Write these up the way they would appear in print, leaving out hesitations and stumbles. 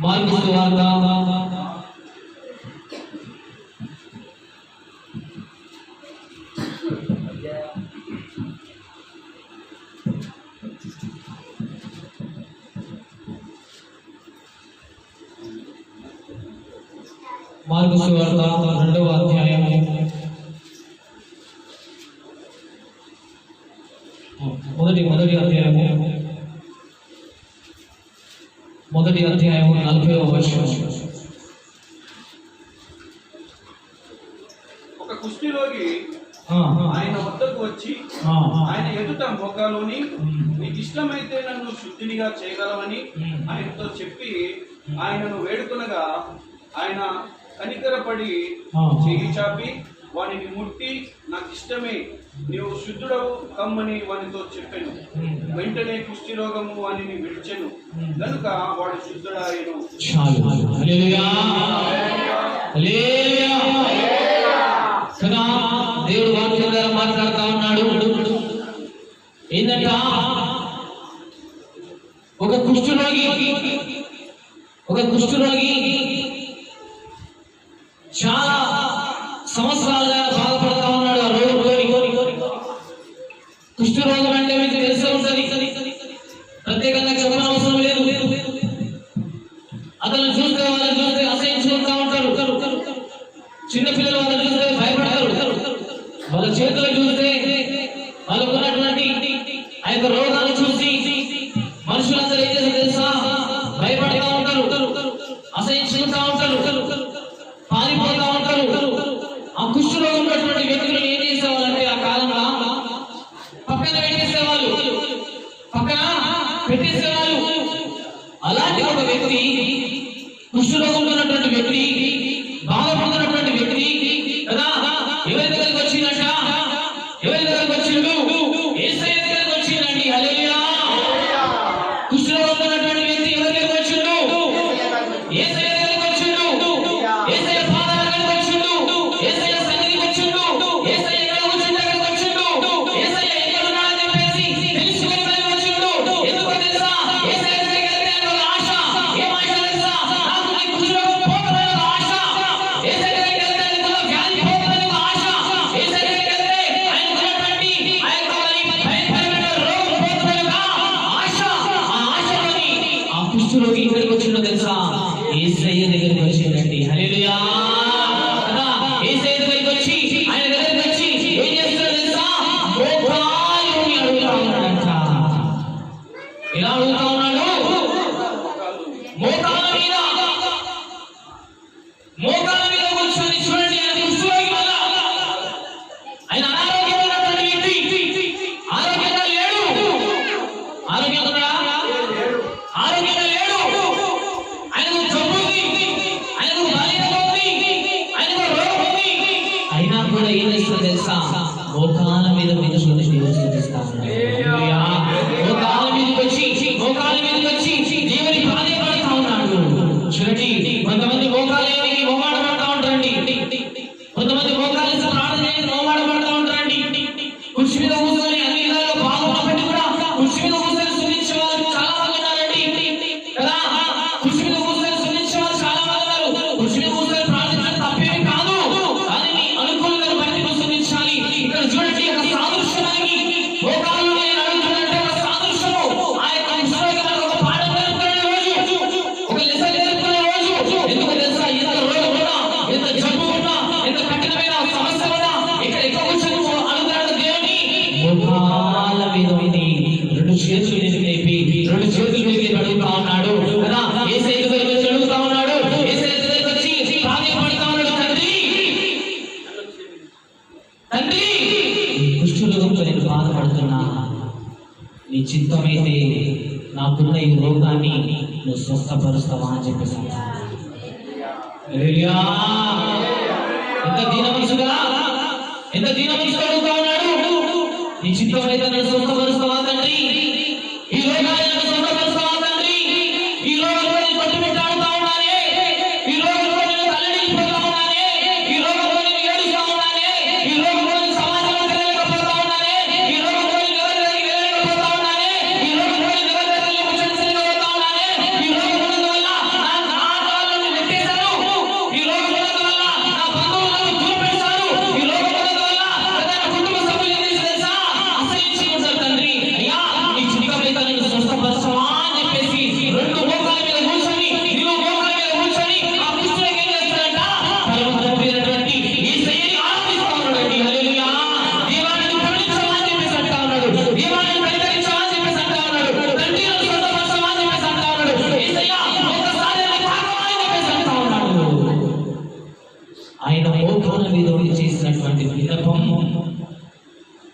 Mark సువార్త 2వ అధ్యాయం మొదటి అధ్యాయం 40వ వచనం. ఒక కుష్ఠరోగి ఆయన వద్దకు వచ్చి ఆయన ఎదుట మోకాలుని, నీకు ఇష్టమైతే నన్ను శుద్ధినిగా చేయగలవని ఆయనతో చెప్పి ఆయనను వేడుకొనగా, ఆయన కనికరపడి చెయ్యి చాపి వానిని ముట్టి, నాకు ఇష్టమే, నీవు శుద్ధుడవు కమ్మని వానితో చెప్పాను. వెంటనే కుష్టి రోగము వానిని విడిచెను గనుక వాడు శుద్ధుడాయను. దేవుడు వాక్యం ద్వారా మాట్లాడుతా ఉన్నాడు. ఏంటంట, ఒక కుష్ఠరోగి చాలా సంవత్సరాలుగా బాధపడతా ఉన్నాడు. ఆ కుష్ఠరోగం అంటే మీకు తెలిసే ఉంటుంది, ప్రత్యేకంగా చెప్పిన అవసరం లేదు. అతను చూస్తే వాళ్ళని చూస్తే అసహించుకుంటా ఉంటారు. చిన్నపిల్లలు వాళ్ళని చూస్తే భయపడతారు. వాళ్ళ చేతులు చూస్తే వాళ్ళకున్నటువంటి ఆ యొక్క రోగాలు చూసి మనుషులందరూ ఏం చేస్తారు తెలుసా? భయపడతా ఉంటారు, అసహించుకుంటా ఉంటారు, పారిపోతా ఉంటారు. ఆ కుష్ఠరోగం ఉన్నటువంటి వ్యక్తులు ఏం చేసేవాళ్ళంటే ఆ కాలంలో పక్కన పెట్టేసేవాళ్ళు. అలాంటి ఒక వ్యక్తి, కుష్ఠరోగంలో ఉన్నటువంటి వ్యక్తి, బాధపడుతున్నటువంటి వ్యక్తి కదా, ఎవరి దగ్గరికి వచ్చిందంట? ఎవరి దగ్గరికి వచ్చిండు? యేసయ్య దగ్గరికి వచ్చిందండి. హల్లెలూయా. కుష్ఠరోగంలో ఉన్నటువంటి వ్యక్తి ఎవరి దగ్గరికి వచ్చిండు? యేసయ్య దగ్గరికి వచ్చిండు. యేసయ్య పాదాల దగ్గరికి వచ్చిండు. యేసయ్య సన్నిధికి వచ్చిండు. యేసయ్య ఎక్కడ కూర్చుంటే అక్కడికి వచ్చిండు. యేసయ్య ఎక్కడ ఉన్నాడని చెప్పేసి తెలుసుకోవడానికి వచ్చిండు. ఎందుకో తెలుసా? యేసయ్య దగ్గరికి వెళ్తే ఆయన ఒక ఆశ. ఏం ఆశ తెలుసా? నాకు ఈ కుష్ఠరోగం పోవాలని ఒక ఆశ. యేసయ్య దగ్గరికి వెళ్తే ఆయనకు వ్యాధి పోవాలని ఒక ఆశ. యేసయ్య దగ్గరికి వెళ్తే ఆయనకు ఉన్నటువంటి ఆ యొక్క భయంకరమైన రోగం పోవాలని ఒక ఆశ. ఆ ఆశతోని ఆ కుష్ఠరోగి ఇక్కడికి వచ్చిండో తెలుసా? యేసయ్య దగ్గరికి వచ్చిందండి. హల్లెలూయా. కదా, యేసయ్య దగ్గరికి వచ్చి ఆయన దగ్గరికి వచ్చి ఏం చేస్తున్నాడు తెలుసా? మోకాలుని అడుగుతా ఉన్నాడంట. ఎలా అడుగుతా ఉన్నాడు? మోకాల మీద కూర్చొని చూడండి. ఆయన కుష్ఠరోగి వల్ల ఆయన అనారోగ్యంగా ఉన్నటువంటి వ్యక్తి ఆరోగ్యంగా లేడు. ఆరోగ్యంగా లేడు. ఆయనకు జబ్బు ఉంది, ఆయనకు బలహీనత ఉంది, ఆయనకు రోగం ఉంది. అయినా కూడా ఏం చేస్తుంది తెలుసా? మోకాల మీద కూర్చొని స్తుతిస్తాడు. హల్లెలూయా. మోకాల మీదకి వచ్చి దేవుని ప్రాధేయపడతా ఉన్నాడు. చూడండి, కొంతమంది మోకాలేనికి మొగాడపడతా ఉంటారండి. కొంతమంది మోకాలు ప్రార్థన చేయడానికి మొగాడపడతా ఉంటారండి. కుర్చీ మీద కూర్చొని అన్ని విధాలుగా బాగుపడి కూడా కుర్చీ మీద కూర్చొని స్తుతించే వాళ్ళు చాలా మంది ఉన్నారండి కదా. కుర్చీ మీద కూర్చొని స్తుతించే వాళ్ళు చాలా మంది ఉన్నారు. కుర్చీ మీద కూర్చొని ప్రార్థించడం తప్పేమి కాదు, కానీ నీ అనుకూలంగా బట్టి నువ్వు స్తుతించాలి. ఇక్కడ చూడండి, ఒక సాదృశ్యానికి మోకాలు అడుగుతున్నట్టే ఒక సాదృశ్యము. ఆ యొక్క కుష్ఠరోగి ఒక పాఠం నేర్పుకునే రోజు, ఒక లెసన్ నేర్పుకునే రోజు. ఎందుకు తెలుసా? ఎంత రోగం ఉన్నా, ఎంత జబ్బు ఉన్నా, ఎంత కఠినమైన సమస్య ఉన్నా ఇక్కడ ఎక్కువ కూర్చొని అడుగుతున్నాడు దేవుని. మోకాల మీద ఉంది, రెండు చేతులు లేపి అడుగుతా ఉన్నాడు కదా. యేసయ్య దగ్గరికి వచ్చి అడుగుతా ఉన్నాడు. యేసయ్య దగ్గరికి వచ్చి ప్రాధేయపడతా ఉన్నాడు. తండ్రి, కుష్ఠరోగంతో నేను బాధపడుతున్నా, నీ చిత్తమైతే నాకున్న ఈ రోగాన్ని నువ్వు స్వస్థపరుస్తావా అని చెప్పేసి. హల్లెలూయా. ఎంత దీన మనుషుగా అడుగుతా ఉన్నాడు. నీ చిత్తమైతే నన్ను స్వస్థపరుస్తావా తండ్రి? ఈ రోగాన్ని నన్ను స్వస్థపరుస్తావా తండ్రి? ఈ రోగంలో నేను పట్టుబెట్టాడుతా ఉన్నానే, ఈ రోగంలో నేను తల్లడిల్లిపోతా ఉన్నానే, ఈ రోగంలో నేను ఏడుస్తా ఉన్నానే, ఈ రోగంలో నేను సమాజంలో తిరగలేకపోతా ఉన్నానే, ఈ రోగంలో నేను ఎవరి దగ్గరికి వెళ్ళలేకపోతా ఉన్నానే, ఈ రోగంలో నేను ఎవరి దగ్గరికి ముచ్చటించలేకపోతా ఉన్నానే, ఈ రోగం వల్ల నాకు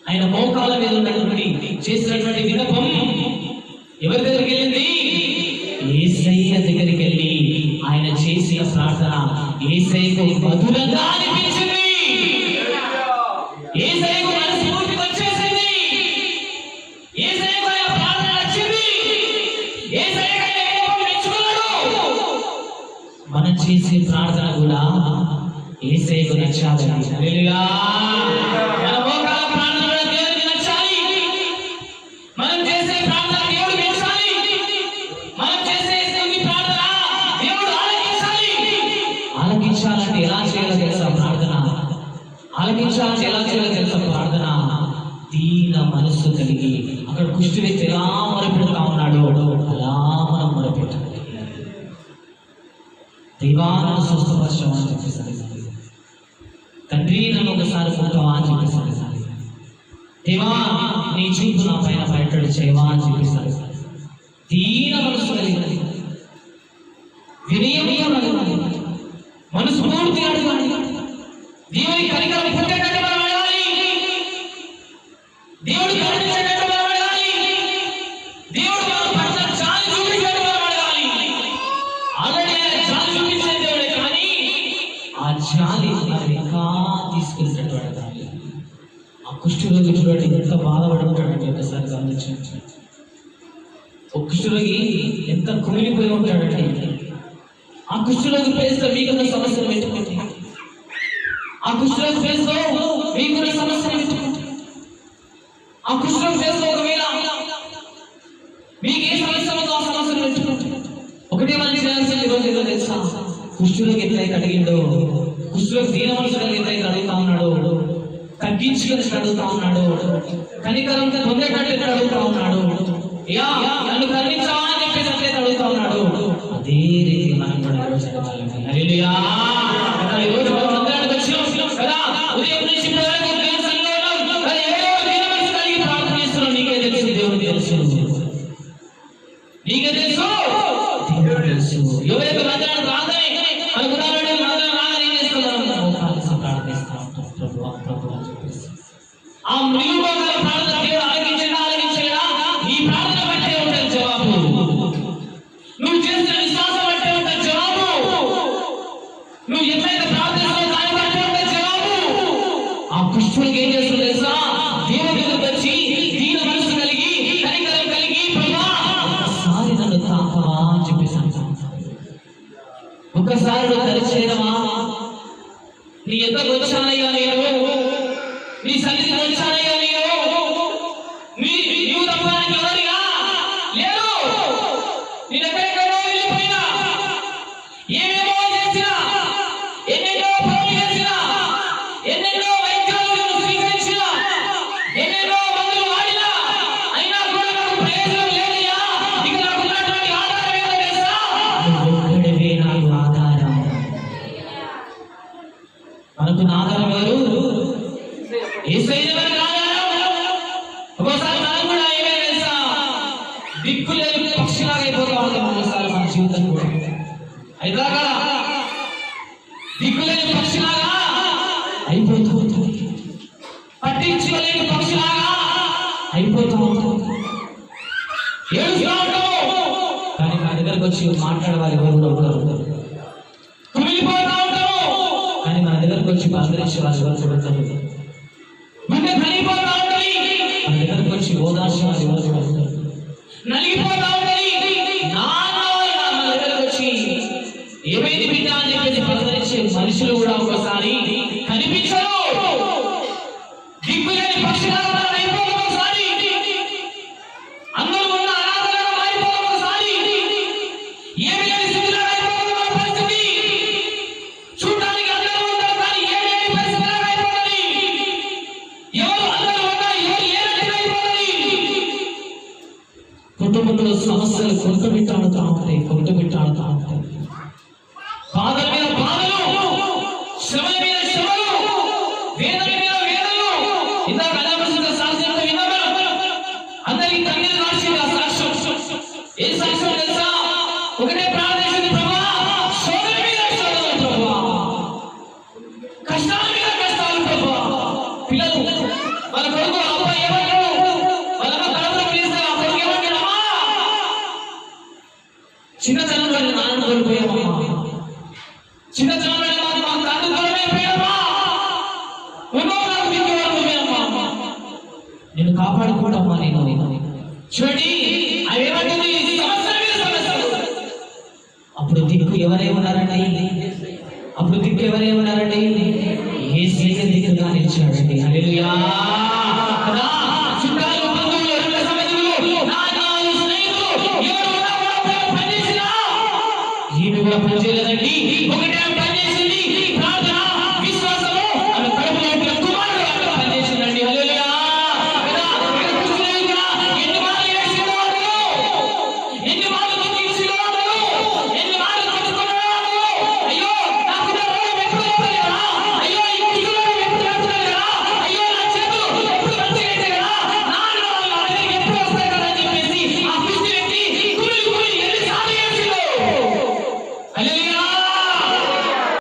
ఆయన మోకాల మీద ఉన్నటువంటి చేసినటువంటి విన్నపం ఎవరి దగ్గరికి వెళ్ళింది? యేసయ్య దగ్గరికి వెళ్ళి ఆయన చేసిన ప్రార్థన యేసయ్యకు మధురంగా అనిపించింది. యేసయ్యకు మనస్ఫూర్తి వచ్చేసింది. యేసయ్యకు ఆయన ప్రార్థన నచ్చింది. యేసయ్యకు ఆయన విన్నపం మెచ్చుకున్నాడు. మనం చేసే ప్రార్థన కూడా యేసయ్యకు నచ్చాలి. హల్లెలూయా. మన మోకాల ప్రార్థన కూడా దేవునికి నచ్చాలి. మనం చేసే ప్రార్థన దేవుడు మెచ్చాలి. మనం చేసే ప్రార్థన దేవుడు ఆలకించాలి. ఆలకించాలంటే ఎలా చేయాలో తెలుసా? ప్రార్థన ఆలకించాలంటే ఎలా చేయాలో తెలుసా? ప్రార్థన దీన మనస్సు కలిగి అక్కడ కుష్టి వ్యక్తి ఎలా మొరపెడతా ఉన్నాడో అలా మనం మొరపెట్టాలి. దైవాన్ని స్వస్థపరచమని చెప్పేసరి, తండ్రి నన్ను ఒకసారి ముట్టవా అని చెప్పేసరి, దేవా నీ చూపు నా పైన బయటడు చేయవా అని చెప్పేసరి దీన మనసు కలిగినది, వినయంతో మనసు పూర్తి అడగాలి. దేవుని కనికరం పుట్టేటట్టు మనం అడగాలి. దేవుడు కరుణించేటట్టు మనం అడగాలి. దేవుడు మన పట్ల జాలి చూపించేటట్టు మనం అడగాలి. ఆల్రెడీ ఆయన జాలి చూపించే దేవుడే, కానీ ఆ జాలి మనం ఇంకా తీసుకెళ్ళేటట్టు అడగాలి. ఆ కుష్ఠరోగి చూడండి ఎంత బాధపడుతుంటాడంటే ఒకసారి గమనించండి. ఒక కుష్ఠరోగి ఎంత కుమిలిపోయి ఉంటాడంటే ఆ కుష్ఠరోగి ప్లేస్ లో మీకున్న సమస్యలు పెట్టుకోండి. ఆ కుష్ఠరోగి ప్లేస్ లో మీకున్న సమస్యలు పెట్టుకోండి. ఆ కుష్ఠరోగి ప్లేస్ లో ఒకవేళ మీకు ఏ సమస్య ఉందో ఆ సమస్యలు పెట్టుకోండి. ఒకటే మళ్ళీ చేయాల్సింది ఈరోజు ఏదో తెలుసా? కుష్ఠరోగి ఎట్లయితే అడిగిండో, కుష్ఠరోగి దీన మనసు ఎట్లయితే అడుగుతా ఉన్నాడో, తగ్గించుకొని అడుగుతా ఉన్నాడు, కనికరంతో పొందేటట్టు అడుగుతా ఉన్నాడు, నన్ను కరుణించవా అని చెప్పేసి అడుగుతా ఉన్నాడు. అదే రీతి మనం కూడా ఈరోజు అడగాలి. హల్లెలూయా. ఈరోజు మనం మందిరానికి వచ్చినాం కదా, ఉదయం నుంచి ఇప్పటి వరకు దేవుని సన్నిధిలో ఉన్నాం. కానీ ఏదో దీన మనసు కలిగి ప్రార్థన చేస్తున్నాం. నీకే తెలుసు, దేవునికి తెలుసు, నీకే తెలుసు, దేవునికి తెలుసు. ఎవరైతే మందిరానికి రాదని అనుకున్నారో మందిరం రాదని ఏం చేస్తున్నాం? ప్రార్థిస్తా ఉంటాం. ప్రభువా ప్రభువా అని చెప్పేసి ఆ మృగోగాల ప్రార్థన దేవుడు ఆలకించడా ఆలకించడా ఈ ప్రార్థన బట్టే ఉంటుంది జవాబు. నువ్వు చేసిన విశ్వాసం బట్టే ఉంటుంది జవాబు. నువ్వు ఎట్లయితే ప్రార్థిస్తావో దాన్ని బట్టే ఉంటుంది జవాబు. ఆ పుష్పకి ఏం చేస్తుంది తెలుసా? దేవుని దగ్గరకు వచ్చి దీన మనసు కలిగి కనికరం కలిగి ప్రభువా ఒకసారి నన్ను తాకవా అని చెప్పేసి అంటాం. ఒకసారి నువ్వు దరిచేయడమా? నీ ఎద్దకు వచ్చానయ్యా నేను, నీ సన్నిధికి వచ్చానయ్యా నేను, నీవు తప్ప నాకు ఎవరిగా లేదు. నేను ఎక్కడెక్కడో వెళ్ళిపోయినా, ఏమేమో చేసినా, ఎన్నెన్నో పనులు చేసినా, ఎన్నెన్నో వైద్యాలు స్వీకరించినా, ఎన్నెన్నో మందులు వాడినా, అయినా కూడా నాకు ప్రయోజనం లేదయ్యా. ఇక నాకు ఉన్నటువంటి ఆధారం ఏదో తెలుసా? ఒక్కడివే నాకు ఆధారం. మనకు ఆధారం ఎవరు? యేసయ్య మనకు ఆధారం. ఒక్కోసారి మనం కూడా ఏమైనా తెలుసా? దిక్కులేని పక్షిలాగా అయిపోతా ఉంటాం. ఒక్కోసారి మన జీవితం కూడా అయితే కదా దిక్కులేని పక్షిలాగా అయిపోతూ ఉంటుంది. పట్టించుకోలేని పక్షిలాగా అయిపోతూ ఉంటుంది. ఏడుస్తూ ఉంటాము, కానీ నా దగ్గరకు వచ్చి మాట్లాడేవారు ఎవరు కూడా ఉంటారు. కుమిలిపోతా ఉంటాము, కానీ మన దగ్గరకు వచ్చి ఆదరించే వాళ్ళు ఎవరు చూడతారు. అంటే నలిగిపోతా ఉంటుంది, మన దగ్గరకు వచ్చి ఓదార్చే వాళ్ళు ఎవరు చూడతారు. నలిగిపోతా ఉంటుంది, మన దగ్గరకు వచ్చి ఏమైంది బిడ్డ అని చెప్పేసి పలకరించే మనుషులు కూడా ఒకసారి కనిపించరు. దిక్కులేని పక్షులాగా మనం అయిపోతాం. ఒకసారి అందరూ ఉన్న అనాథలుగా మారిపోతాం. ఒకసారి ఏమి లేని స్థితిలో అయిపోతుంది మన పరిస్థితి. చూడడానికి అందరూ ఉంటారు, కానీ ఏమి లేని పరిస్థితిలో అయిపోతుంది. ఎవరు అందరూ ఉన్నా ఎవరు లేనట్టుగా అయిపోతుంది. కుటుంబంలో సమస్యలు కొట్టుమిట్టాడుతూ ఉంటాయి, కొట్టుమిట్టాడుతూ ఉంటాయి. బాధల మీద బాధలు, శ్రమల మీద శ్రమలు, వేదన మీద వేదనలు. ఇందాక అనామర్శంగా సాక్ష్యం విన్నాము. అందరికీ కన్నీరు రాసింది ఆ సాక్ష్యం. ఏ సాక్ష్యం తెలుసా? ఒకటే ప్రార్థించింది, ప్రభువా శోధన మీద శోధన, ప్రభువా కష్టాల మీద కష్టాలు, ప్రభువా పిల్లలు మన కొడుకు నాన్నను కోల్పోయామమ్మా. చిన్నతనంలో మా తండ్రి దూరమైపోయామా. ఉన్నావు నాకు దిక్కేవాడు నువ్వే అమ్మా. నేను కాపాడుకుంటామా నేను. చూడండి అవేమంటుంది సమస్యల మీద సమస్యలు. అప్పుడు దిక్కు ఎవరై ఉన్నారండి? అప్పుడు దిక్కు ఎవరై ఉన్నారండి? యేసయ్య దిక్కుగా నిలిచాడండి. హల్లెలూయా. కదా చుట్టాలు బంధువులు రక్త సంబంధులు నాయకులు స్నేహితులు ఎవరు ఉన్నా కూడా పనిచేసినా ఈయన కూడా పనిచేయలేదండి.